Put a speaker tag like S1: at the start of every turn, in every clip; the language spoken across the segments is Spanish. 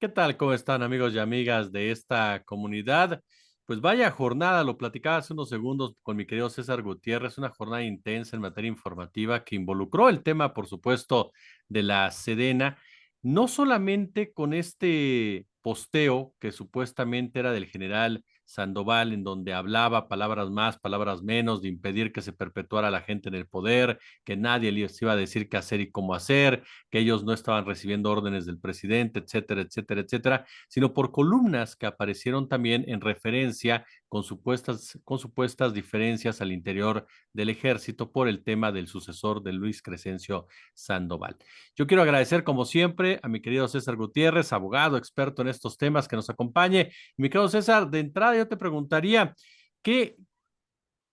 S1: ¿Qué tal? ¿Cómo están amigos y amigas de esta comunidad? Pues vaya jornada, lo platicaba hace unos segundos con mi querido César Gutiérrez, una jornada intensa en materia informativa que involucró el tema, por supuesto, de la Sedena, no solamente con este posteo que supuestamente era del general Sandoval, en donde hablaba palabras más, palabras menos, de impedir que se perpetuara la gente en el poder, que nadie les iba a decir qué hacer y cómo hacer, que ellos no estaban recibiendo órdenes del presidente, etcétera, etcétera, etcétera, sino por columnas que aparecieron también en referencia con supuestas diferencias al interior del ejército por el tema del sucesor de Luis Crescencio Sandoval. Yo quiero agradecer, como siempre, a mi querido César Gutiérrez, abogado, experto en estos temas, que nos acompañe. Mi querido César, de entrada yo te preguntaría, ¿qué,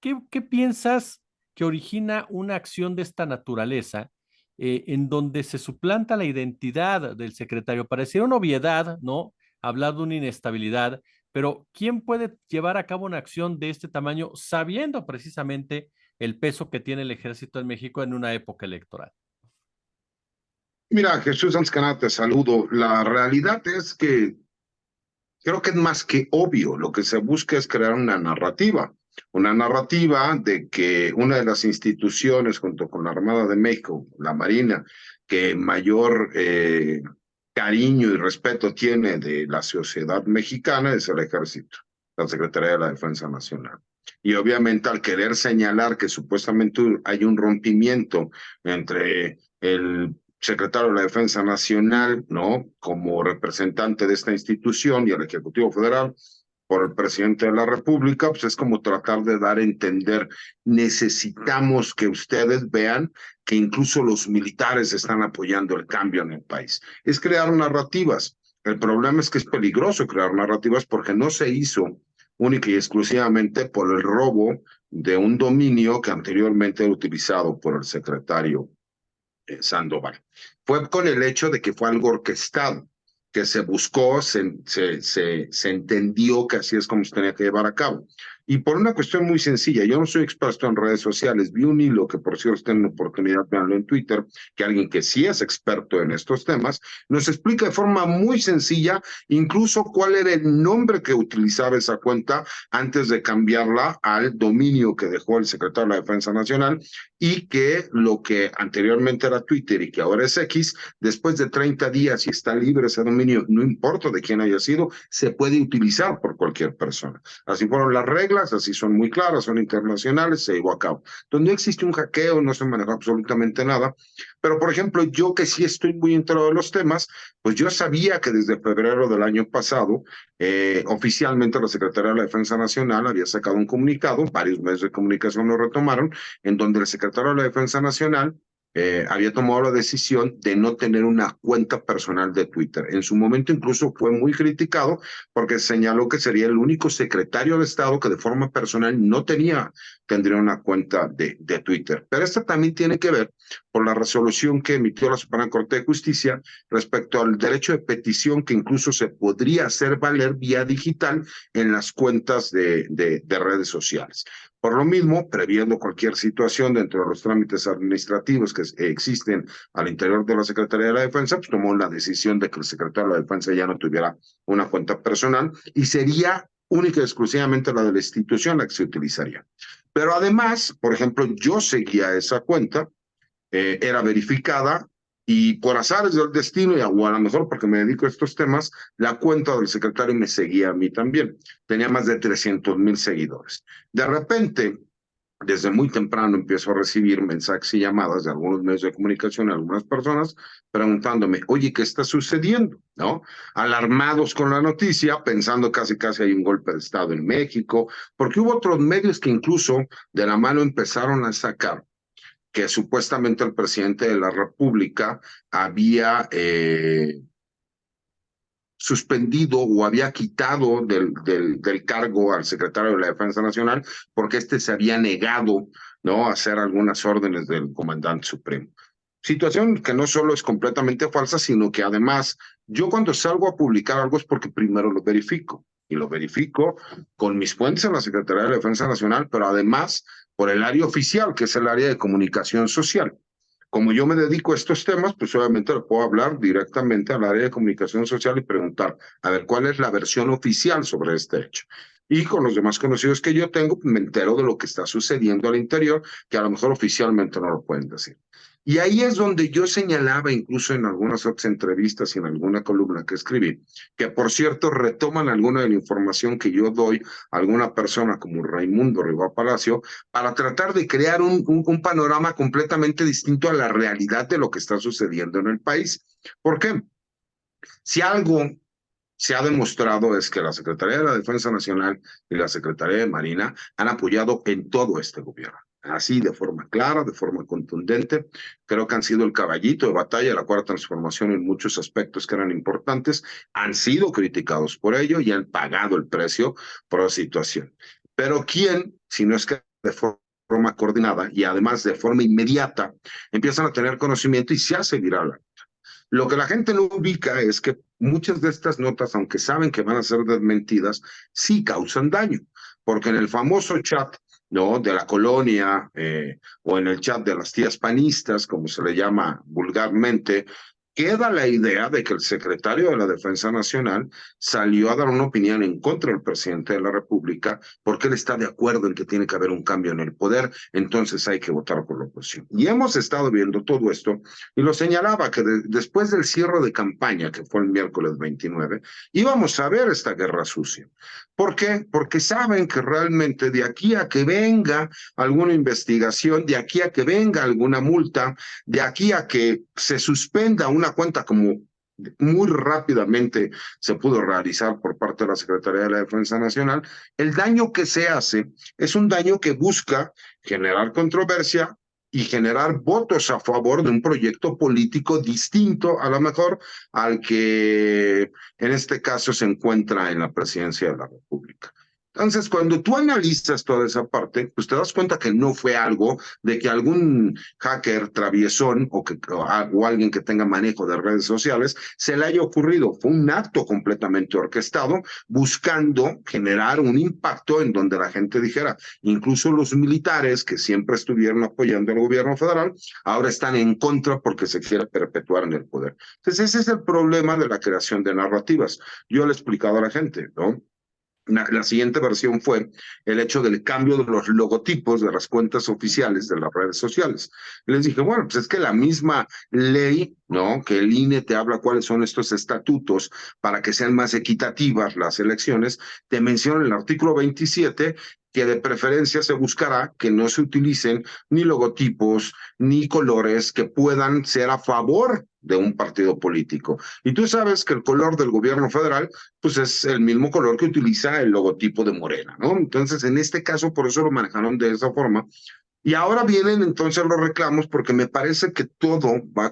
S1: qué piensas que origina una acción de esta naturaleza en donde se suplanta la identidad del secretario? Pareciera una obviedad, ¿no? Hablar de una inestabilidad, pero ¿quién puede llevar a cabo una acción de este tamaño sabiendo precisamente el peso que tiene el ejército en México en una época electoral?
S2: Mira, Jesús, antes que nada te saludo. La realidad es que creo que es más que obvio. Lo que se busca es crear una narrativa de que una de las instituciones, junto con la Armada de México, la Marina, que mayor cariño y respeto tiene de la sociedad mexicana es el Ejército, la Secretaría de la Defensa Nacional. Y obviamente al querer señalar que supuestamente hay un rompimiento entre el secretario de la Defensa Nacional, ¿no? Como representante de esta institución y el Ejecutivo Federal, por el presidente de la República, pues es como tratar de dar a entender, necesitamos que ustedes vean que incluso los militares están apoyando el cambio en el país. Es crear narrativas. El problema es que es peligroso crear narrativas porque no se hizo única y exclusivamente por el robo de un dominio que anteriormente era utilizado por el secretario Sandoval. Fue con el hecho de que fue algo orquestado, que se buscó, se entendió que así es como se tenía que llevar a cabo. Y por una cuestión muy sencilla, yo no soy experto en redes sociales, vi un hilo que por cierto tienen la oportunidad de verlo en Twitter, que alguien que sí es experto en estos temas, nos explica de forma muy sencilla incluso cuál era el nombre que utilizaba esa cuenta antes de cambiarla al dominio que dejó el secretario de la Defensa Nacional y que lo que anteriormente era Twitter y que ahora es X, después de 30 días y está libre ese dominio, no importa de quién haya sido, se puede utilizar por cualquier persona. Así fueron las reglas, así son muy claras, son internacionales, se llevó a cabo. Entonces no existe un hackeo, no se manejó absolutamente nada, pero por ejemplo, yo que sí estoy muy enterado de los temas, pues yo sabía que desde febrero del año pasado, oficialmente la Secretaría de la Defensa Nacional había sacado un comunicado, varios medios de comunicación lo retomaron, en donde el secretario de la Defensa Nacional había tomado la decisión de no tener una cuenta personal de Twitter. En su momento incluso fue muy criticado porque señaló que sería el único secretario de Estado que de forma personal no tendría una cuenta de Twitter. Pero esto también tiene que ver por la resolución que emitió la Suprema Corte de Justicia respecto al derecho de petición que incluso se podría hacer valer vía digital en las cuentas de redes sociales. Por lo mismo, previendo cualquier situación dentro de los trámites administrativos que existen al interior de la Secretaría de la Defensa, pues tomó la decisión de que el secretario de la Defensa ya no tuviera una cuenta personal y sería única y exclusivamente la de la institución la que se utilizaría. Pero además, por ejemplo, yo seguía esa cuenta, era verificada y por azares del destino, o a lo mejor porque me dedico a estos temas, la cuenta del secretario me seguía a mí también. Tenía más de 300,000 seguidores. De repente, desde muy temprano empiezo a recibir mensajes y llamadas de algunos medios de comunicación, algunas personas, preguntándome, oye, ¿qué está sucediendo? ¿No? Alarmados con la noticia, pensando casi hay un golpe de Estado en México, porque hubo otros medios que incluso de la mano empezaron a sacar que supuestamente el presidente de la República había suspendido o había quitado del cargo al secretario de la Defensa Nacional porque este se había negado, ¿no?, a hacer algunas órdenes del comandante supremo. Situación que no solo es completamente falsa, sino que además yo cuando salgo a publicar algo es porque primero lo verifico. Y lo verifico con mis fuentes en la Secretaría de la Defensa Nacional, pero además por el área oficial, que es el área de comunicación social. Como yo me dedico a estos temas, pues obviamente le puedo hablar directamente al área de comunicación social y preguntar, a ver, ¿cuál es la versión oficial sobre este hecho? Y con los demás conocidos que yo tengo, pues me entero de lo que está sucediendo al interior, que a lo mejor oficialmente no lo pueden decir. Y ahí es donde yo señalaba, incluso en algunas otras entrevistas y en alguna columna que escribí, que por cierto retoman alguna de la información que yo doy a alguna persona como Raimundo Riva Palacio, para tratar de crear un panorama completamente distinto a la realidad de lo que está sucediendo en el país. ¿Por qué? Si algo se ha demostrado es que la Secretaría de la Defensa Nacional y la Secretaría de Marina han apoyado en todo este gobierno. Así, de forma clara, de forma contundente. Creo que han sido el caballito de batalla de la Cuarta Transformación en muchos aspectos que eran importantes. Han sido criticados por ello y han pagado el precio por la situación. Pero ¿quién, si no es que de forma coordinada y además de forma inmediata, empiezan a tener conocimiento y se hace viral? Lo que la gente no ubica es que muchas de estas notas, aunque saben que van a ser desmentidas, sí causan daño, porque en el famoso chat, ¿no?, de la colonia o en el chat de las tías panistas, como se le llama vulgarmente, queda la idea de que el secretario de la Defensa Nacional salió a dar una opinión en contra del presidente de la República porque él está de acuerdo en que tiene que haber un cambio en el poder, entonces hay que votar por la oposición. Y hemos estado viendo todo esto y lo señalaba que después del cierre de campaña, que fue el miércoles 29, íbamos a ver esta guerra sucia. ¿Por qué? Porque saben que realmente de aquí a que venga alguna investigación, de aquí a que venga alguna multa, de aquí a que se suspenda una cuenta como muy rápidamente se pudo realizar por parte de la Secretaría de la Defensa Nacional, el daño que se hace es un daño que busca generar controversia y generar votos a favor de un proyecto político distinto, a lo mejor, al que en este caso se encuentra en la presidencia de la República. Entonces, cuando tú analizas toda esa parte, pues te das cuenta que no fue algo de que algún hacker traviesón o alguien que tenga manejo de redes sociales se le haya ocurrido. Fue un acto completamente orquestado buscando generar un impacto en donde la gente dijera, incluso los militares que siempre estuvieron apoyando al gobierno federal, ahora están en contra porque se quiere perpetuar en el poder. Entonces, ese es el problema de la creación de narrativas. Yo le he explicado a la gente, ¿no? La siguiente versión fue el hecho del cambio de los logotipos de las cuentas oficiales de las redes sociales. Les dije, bueno, pues es que la misma ley, ¿no?, que el INE te habla cuáles son estos estatutos para que sean más equitativas las elecciones, te menciona en el artículo 27 que de preferencia se buscará que no se utilicen ni logotipos ni colores que puedan ser a favor de un partido político. Y tú sabes que el color del gobierno federal pues es el mismo color que utiliza el logotipo de Morena, ¿no? Entonces, en este caso, por eso lo manejaron de esa forma. Y ahora vienen entonces los reclamos porque me parece que todo va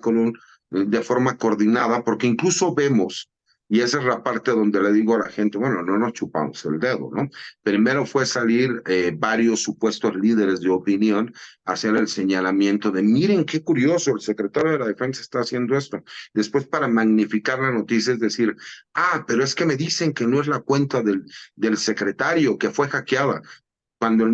S2: de forma coordinada, porque incluso vemos, y esa es la parte donde le digo a la gente, bueno, no nos chupamos el dedo, ¿no? Primero fue salir varios supuestos líderes de opinión a hacer el señalamiento de, miren qué curioso, el secretario de la Defensa está haciendo esto. Después para magnificar la noticia es decir, pero es que me dicen que no es la cuenta del secretario, que fue hackeada cuando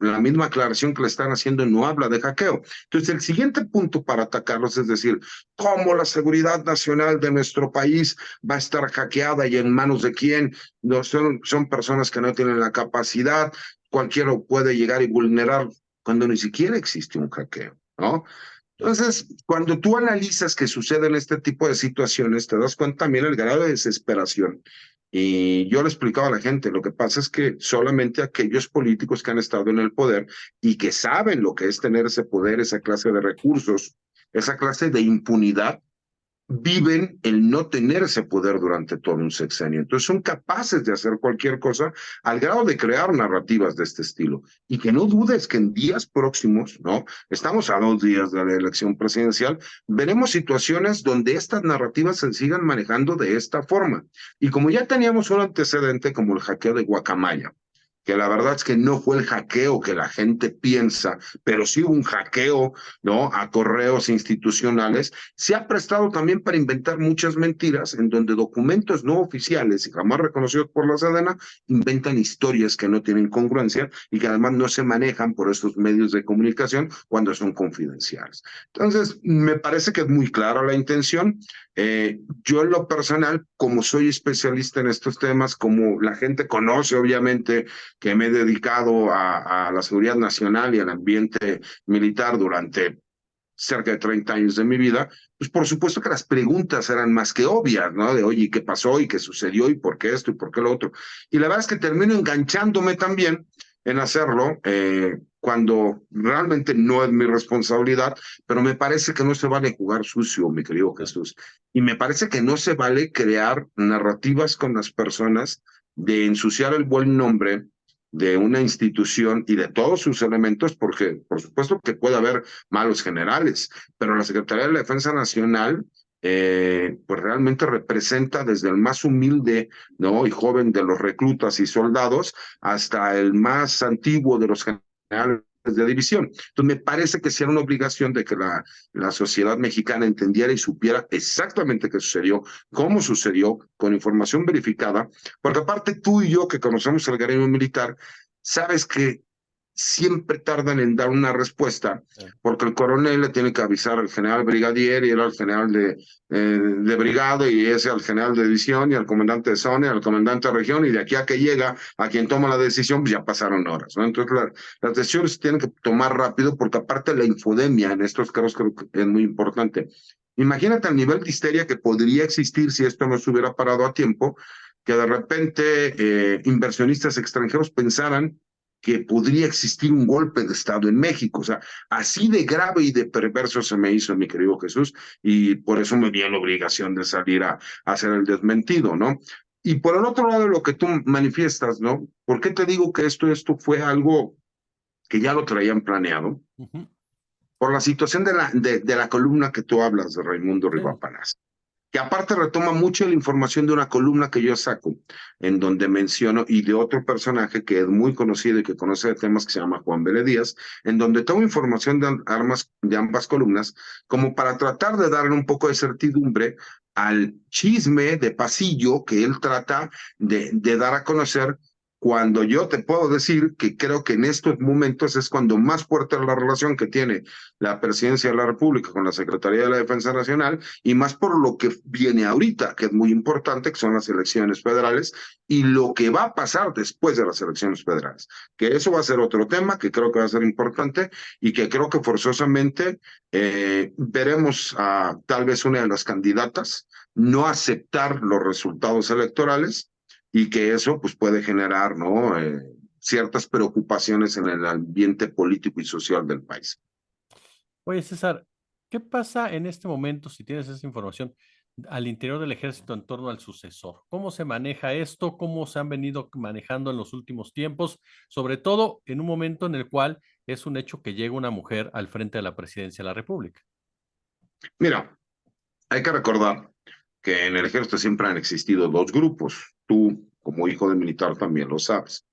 S2: la misma aclaración que le están haciendo no habla de hackeo. Entonces, el siguiente punto para atacarlos es decir, ¿cómo la seguridad nacional de nuestro país va a estar hackeada y en manos de quién? No, son personas que no tienen la capacidad, cualquiera puede llegar y vulnerar cuando ni siquiera existe un hackeo, ¿no? Entonces, cuando tú analizas que suceden este tipo de situaciones, te das cuenta también el grado de desesperación. Y yo le explicaba a la gente, lo que pasa es que solamente aquellos políticos que han estado en el poder y que saben lo que es tener ese poder, esa clase de recursos, esa clase de impunidad, viven el no tener ese poder durante todo un sexenio. Entonces son capaces de hacer cualquier cosa al grado de crear narrativas de este estilo. Y que no dudes que en días próximos, ¿no? Estamos a 2 días de la elección presidencial, veremos situaciones donde estas narrativas se sigan manejando de esta forma. Y como ya teníamos un antecedente como el hackeo de Guacamaya, que la verdad es que no fue el hackeo que la gente piensa, pero sí hubo un hackeo, ¿no? A correos institucionales, se ha prestado también para inventar muchas mentiras en donde documentos no oficiales y jamás reconocidos por la Sedena inventan historias que no tienen congruencia y que además no se manejan por estos medios de comunicación cuando son confidenciales. Entonces, me parece que es muy clara la intención. Yo en lo personal, como soy especialista en estos temas, como la gente conoce obviamente que me he dedicado a la seguridad nacional y al ambiente militar durante cerca de 30 años de mi vida, pues por supuesto que las preguntas eran más que obvias, ¿no? De, oye, ¿qué pasó? ¿Y qué sucedió? ¿Y por qué esto? ¿Y por qué lo otro? Y la verdad es que termino enganchándome también en hacerlo cuando realmente no es mi responsabilidad, pero me parece que no se vale jugar sucio, mi querido Jesús. Y me parece que no se vale crear narrativas con las personas de ensuciar el buen nombre de una institución y de todos sus elementos, porque por supuesto que puede haber malos generales, pero la Secretaría de la Defensa Nacional pues realmente representa desde el más humilde, ¿no? Y joven de los reclutas y soldados hasta el más antiguo de los generales de división. Entonces, me parece que sí era una obligación de que la sociedad mexicana entendiera y supiera exactamente qué sucedió, cómo sucedió, con información verificada, porque aparte tú y yo que conocemos el gremio militar, sabes que siempre tardan en dar una respuesta, porque el coronel le tiene que avisar al general brigadier y él al general de brigada y ese al general de división y al comandante de zona y al comandante de región y de aquí a que llega a quien toma la decisión, pues ya pasaron horas, ¿no? Entonces las decisiones se tienen que tomar rápido porque aparte la infodemia en estos casos creo que es muy importante. Imagínate el nivel de histeria que podría existir si esto no se hubiera parado a tiempo, que de repente inversionistas extranjeros pensaran que podría existir un golpe de Estado en México. O sea, así de grave y de perverso se me hizo, mi querido Jesús, y por eso me vi en la obligación de salir a hacer el desmentido, ¿no? Y por el otro lado, lo que tú manifiestas, ¿no? ¿Por qué te digo que esto fue algo que ya lo traían planeado?
S1: Uh -huh.
S2: Por la situación de la columna que tú hablas de Raimundo
S1: Sí.
S2: Rivapanas, que aparte retoma mucho la información de una columna que yo saco, en donde menciono, y de otro personaje que es muy conocido y que conoce de temas que se llama Juan Vélez Díaz, en donde tomo información de ambas columnas, como para tratar de darle un poco de certidumbre al chisme de pasillo que él trata de dar a conocer, cuando yo te puedo decir que creo que en estos momentos es cuando más fuerte es la relación que tiene la presidencia de la República con la Secretaría de la Defensa Nacional, y más por lo que viene ahorita, que es muy importante, que son las elecciones federales, y lo que va a pasar después de las elecciones federales, que eso va a ser otro tema que creo que va a ser importante y que creo que forzosamente veremos a tal vez una de las candidatas no aceptar los resultados electorales y que eso pues puede generar, ¿no? Ciertas preocupaciones en el ambiente político y social del país.
S1: Oye, César, ¿qué pasa en este momento, si tienes esa información, al interior del ejército en torno al sucesor? ¿Cómo se maneja esto? ¿Cómo se han venido manejando en los últimos tiempos? Sobre todo en un momento en el cual es un hecho que llega una mujer al frente de la presidencia de la República.
S2: Mira, hay que recordar que en el ejército siempre han existido dos grupos. Tú, como hijo de militar, también lo sabes.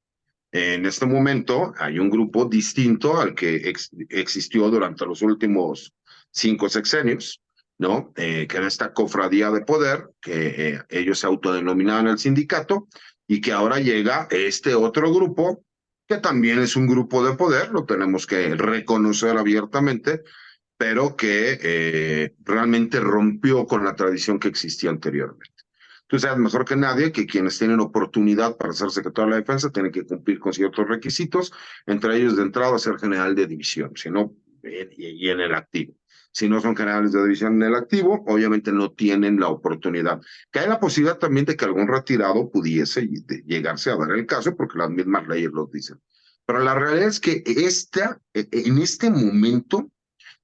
S2: En este momento hay un grupo distinto al que existió durante los últimos 5 sexenios, ¿no? Que era esta cofradía de poder, que ellos se autodenominaban el sindicato, y que ahora llega este otro grupo, que también es un grupo de poder, lo tenemos que reconocer abiertamente, pero que realmente rompió con la tradición que existía anteriormente. Tú sabes mejor que nadie que quienes tienen oportunidad para ser secretario de la defensa tienen que cumplir con ciertos requisitos, entre ellos de entrada ser general de división, sino, y en el activo. Si no son generales de división en el activo, obviamente no tienen la oportunidad. Que hay la posibilidad también de que algún retirado pudiese llegarse a dar el caso, porque las mismas leyes lo dicen. Pero la realidad es que en este momento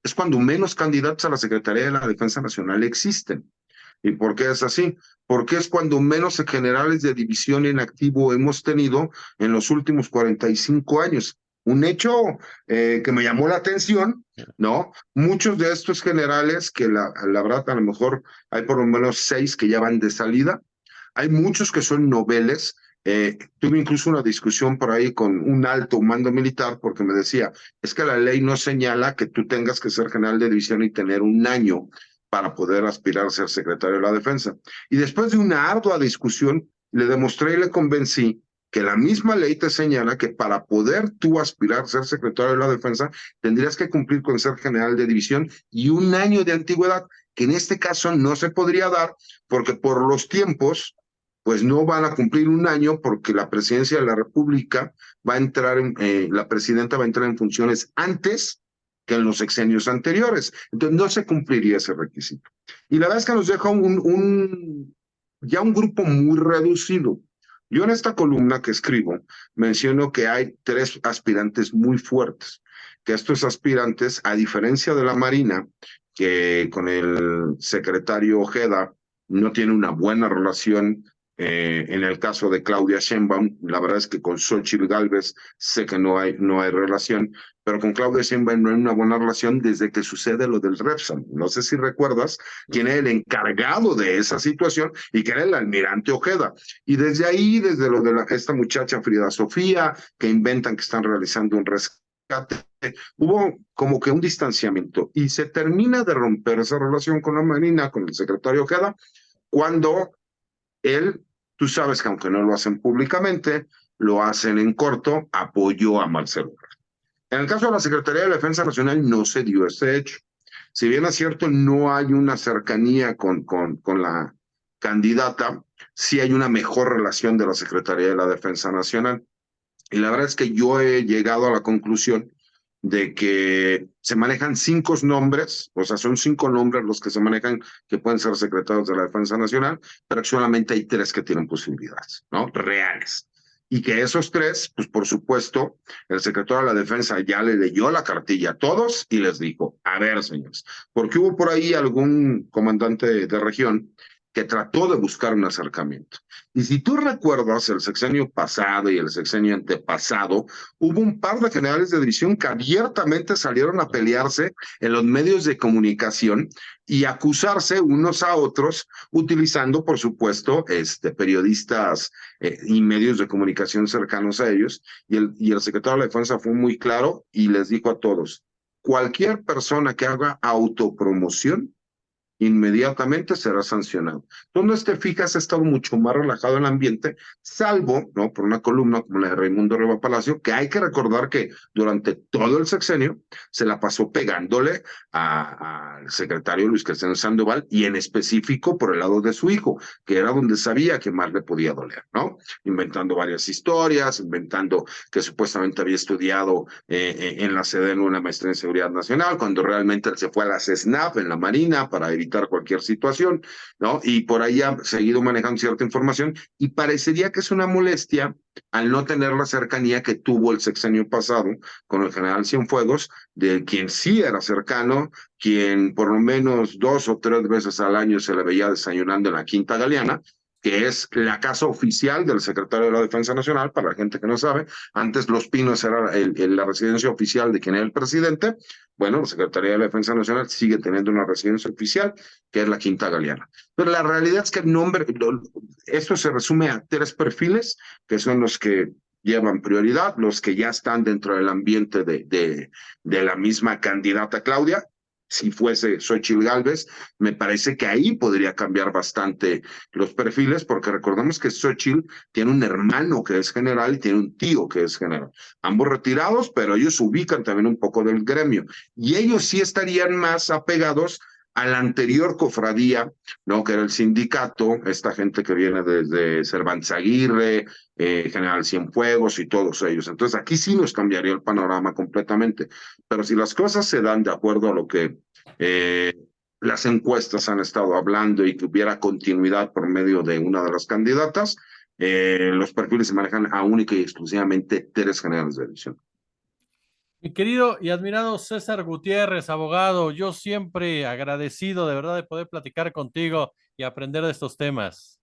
S2: es cuando menos candidatos a la Secretaría de la Defensa Nacional existen. ¿Y por qué es así? Porque es cuando menos generales de división en activo hemos tenido en los últimos 45 años. Un hecho que me llamó la atención, ¿no? Muchos de estos generales, que la verdad a lo mejor hay por lo menos 6 que ya van de salida, hay muchos que son noveles Tuve incluso una discusión por ahí con un alto mando militar porque me decía, es que la ley no señala que tú tengas que ser general de división y tener un año para poder aspirar a ser secretario de la defensa. Y después de una ardua discusión, le demostré y le convencí que la misma ley te señala que para poder tú aspirar a ser secretario de la defensa, tendrías que cumplir con ser general de división y un año de antigüedad, que en este caso no se podría dar porque por los tiempos pues no van a cumplir un año porque la presidencia de la República va a entrar la presidenta va a entrar en funciones antes que en los sexenios anteriores. Entonces no se cumpliría ese requisito. Y la verdad es que nos deja ya un grupo muy reducido. Yo en esta columna que escribo menciono que hay 3 aspirantes muy fuertes, que estos aspirantes, a diferencia de la Marina, que con el secretario Ojeda no tiene una buena relación. En el caso de Claudia Sheinbaum, la verdad es que con Xochitl Gálvez sé que no hay relación, pero con Claudia Sheinbaum no hay una buena relación desde que sucede lo del Repsam. No sé si recuerdas quién es el encargado de esa situación y que era el almirante Ojeda. Y desde ahí, desde lo de esta muchacha Frida Sofía, que inventan que están realizando un rescate, hubo como que un distanciamiento y se termina de romper esa relación con la Marina, con el secretario Ojeda, cuando él, tú sabes que aunque no lo hacen públicamente, lo hacen en corto, apoyó a Marcelo Ebrard. En el caso de la Secretaría de Defensa Nacional no se dio este hecho. Si bien es cierto, no hay una cercanía con la candidata, sí hay una mejor relación de la Secretaría de la Defensa Nacional. Y la verdad es que yo he llegado a la conclusión de que se manejan 5 nombres, o sea, son 5 nombres los que se manejan que pueden ser secretarios de la Defensa Nacional, pero solamente hay 3 que tienen posibilidades, ¿no? Reales. Y que esos 3, pues por supuesto, el secretario de la Defensa ya le leyó la cartilla a todos y les dijo, a ver, señores, porque hubo por ahí algún comandante de región que trató de buscar un acercamiento. Y si tú recuerdas el sexenio pasado y el sexenio antepasado, hubo un par de generales de división que abiertamente salieron a pelearse en los medios de comunicación y acusarse unos a otros, utilizando, por supuesto, periodistas y medios de comunicación cercanos a ellos. Y el secretario de la Defensa fue muy claro y les dijo a todos, cualquier persona que haga autopromoción inmediatamente será sancionado. Donde te fijas, ha estado mucho más relajado el ambiente, salvo, ¿no? Por una columna como la de Raimundo Riva Palacio, que hay que recordar que durante todo el sexenio se la pasó pegándole al secretario Luis Crescencio Sandoval y en específico por el lado de su hijo, que era donde sabía que más le podía doler, ¿no? Inventando varias historias, inventando que supuestamente había estudiado en la SEDENU una maestría en seguridad nacional, cuando realmente él se fue a la CESNAP en la Marina para evitar cualquier situación, ¿no? Y por ahí ha seguido manejando cierta información y parecería que es una molestia al no tener la cercanía que tuvo el sexenio pasado con el general Cienfuegos, de quien sí era cercano, quien por lo menos 2 o 3 veces al año se le veía desayunando en la Quinta Galeana, que es la casa oficial del secretario de la Defensa Nacional, para la gente que no sabe. Antes Los Pinos era la residencia oficial de quien era el presidente. Bueno, la Secretaría de la Defensa Nacional sigue teniendo una residencia oficial, que es la Quinta Galeana. Pero la realidad es que el nombre, esto se resume a 3 perfiles, que son los que llevan prioridad, los que ya están dentro del ambiente de la misma candidata Claudia. Si fuese Xochitl Gálvez, me parece que ahí podría cambiar bastante los perfiles, porque recordemos que Xochitl tiene un hermano que es general y tiene un tío que es general. Ambos retirados, pero ellos ubican también un poco del gremio. Y ellos sí estarían más apegados a la anterior cofradía, ¿no? Que era el sindicato, esta gente que viene desde Cervantes Aguirre, General Cienfuegos y todos ellos. Entonces aquí sí nos cambiaría el panorama completamente. Pero si las cosas se dan de acuerdo a lo que eh, las encuestas han estado hablando y que hubiera continuidad por medio de una de las candidatas, los perfiles se manejan a única y exclusivamente 3 generales de división.
S1: Mi querido y admirado César Gutiérrez, abogado, yo siempre agradecido de verdad de poder platicar contigo y aprender de estos temas.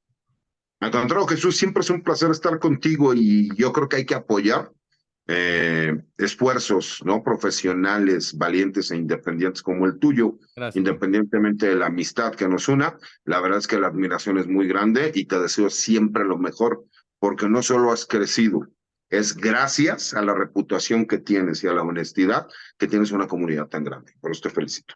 S2: Al contrario, Jesús, siempre es un placer estar contigo y yo creo que hay que apoyar esfuerzos no profesionales, valientes e independientes como el tuyo,
S1: Gracias.
S2: independientemente de la amistad que nos una. La verdad es que la admiración es muy grande y te deseo siempre lo mejor porque no solo has crecido, es gracias a la reputación que tienes y a la honestidad que tienes una comunidad tan grande. Por eso te felicito.